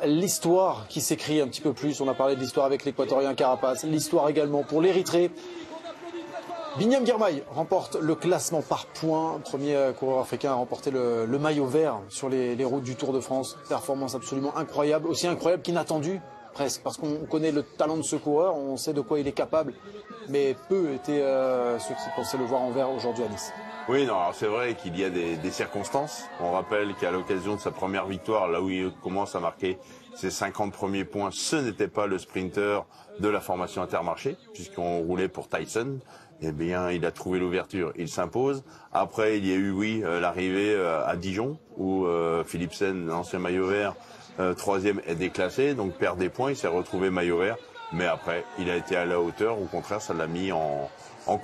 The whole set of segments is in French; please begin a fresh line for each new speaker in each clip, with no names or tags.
l'histoire qui s'écrit un petit peu plus. On a parlé de l'histoire avec l'Équatorien Carapace, l'histoire également pour l'Érythrée. Binyam Girmay remporte le classement par points. Premier coureur africain à remporter le maillot vert sur les routes du Tour de France. Performance absolument incroyable, aussi incroyable qu'inattendue presque, parce qu'on connaît le talent de ce coureur, on sait de quoi il est capable, mais peu étaient ceux qui pensaient le voir en vert aujourd'hui à Nice.
Oui, non, alors c'est vrai qu'il y a des circonstances. On rappelle qu'à l'occasion de sa première victoire, là où il commence à marquer ses 50 premiers points, ce n'était pas le sprinter de la formation Intermarché, puisqu'on roulait pour Tyson. Eh bien, il a trouvé l'ouverture, il s'impose. Après, il y a eu, oui, l'arrivée à Dijon, où Philipsen, l'ancien maillot vert, troisième, est déclassé, donc perd des points, il s'est retrouvé maillot vert. Mais après, il a été à la hauteur, au contraire, ça l'a mis en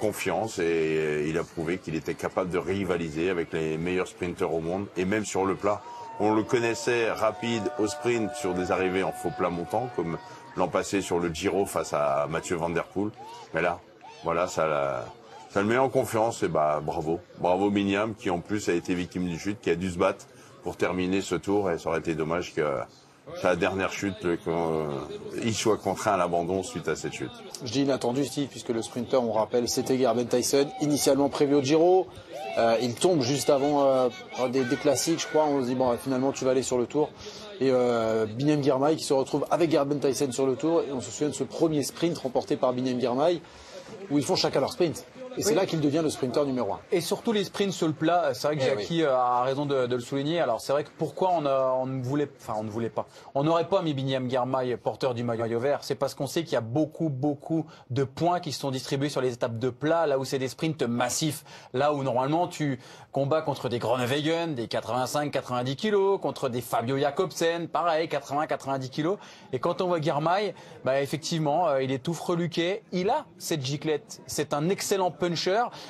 confiance et il a prouvé qu'il était capable de rivaliser avec les meilleurs sprinters au monde. Et même sur le plat, on le connaissait rapide au sprint sur des arrivées en faux plat montant, comme l'an passé sur le Giro face à Mathieu Van Der Poel. Mais là, voilà, ça le met en confiance et bah bravo. Bravo Binyam qui en plus a été victime d'une chute, qui a dû se battre pour terminer ce tour et ça aurait été dommage que sa dernière chute, il soit contraint à l'abandon suite à cette chute.
Je dis inattendu, Steve, puisque le sprinter, on rappelle, c'était Gerben Tyson, initialement prévu au Giro. Il tombe juste avant des classiques, je crois. On se dit, bon, finalement, tu vas aller sur le Tour. Et Binyam Girmay qui se retrouve avec Gerben Tyson sur le Tour. Et on se souvient de ce premier sprint remporté par Binyam Girmay, où ils font chacun leur sprint. Et c'est là qu'il devient le sprinter numéro 1.
Et surtout les sprints sur le plat, c'est vrai que Jackie a raison de le souligner. Alors c'est vrai que pourquoi on ne voulait pas. On n'aurait pas mis Binyam Girmay porteur du maillot vert. C'est parce qu'on sait qu'il y a beaucoup de points qui se sont distribués sur les étapes de plat, là où c'est des sprints massifs. Là où normalement tu combats contre des Groenewegen, des 85-90 kilos, contre des Fabio Jakobsen, pareil, 80-90 kilos. Et quand on voit Girmay, bah effectivement, il est tout freluqué. Il a cette giclette. C'est un excellent puncher.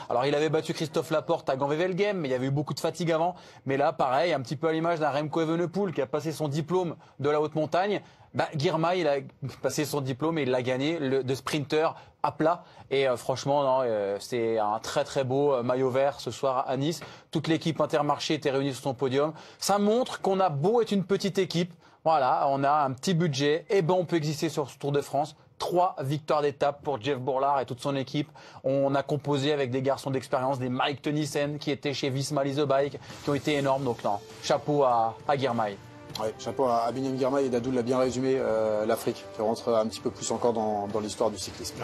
Alors il avait battu Christophe Laporte à Gand-Wevelgem, mais il y avait eu beaucoup de fatigue avant. Mais là, pareil, un petit peu à l'image d'un Remco Evenepoel qui a passé son diplôme de la haute montagne. Bah, Girmay, il a passé son diplôme et il l'a gagné de sprinter à plat. Et franchement, c'est un très beau maillot vert ce soir à Nice. Toute l'équipe Intermarché était réunie sur son podium. Ça montre qu'on a beau être une petite équipe. Voilà, on a un petit budget. Et ben, on peut exister sur ce Tour de France. 3 victoires d'étape pour Jeff Bourlard et toute son équipe. On a composé avec des garçons d'expérience, des Mike Tennyson qui étaient chez Visma Lease the Bike, qui ont été énormes. Donc non, chapeau à Girmay.
Ouais, chapeau à Binyam Girmay, et Dadoul l'a bien résumé, l'Afrique qui rentre un petit peu plus encore dans l'histoire du cyclisme.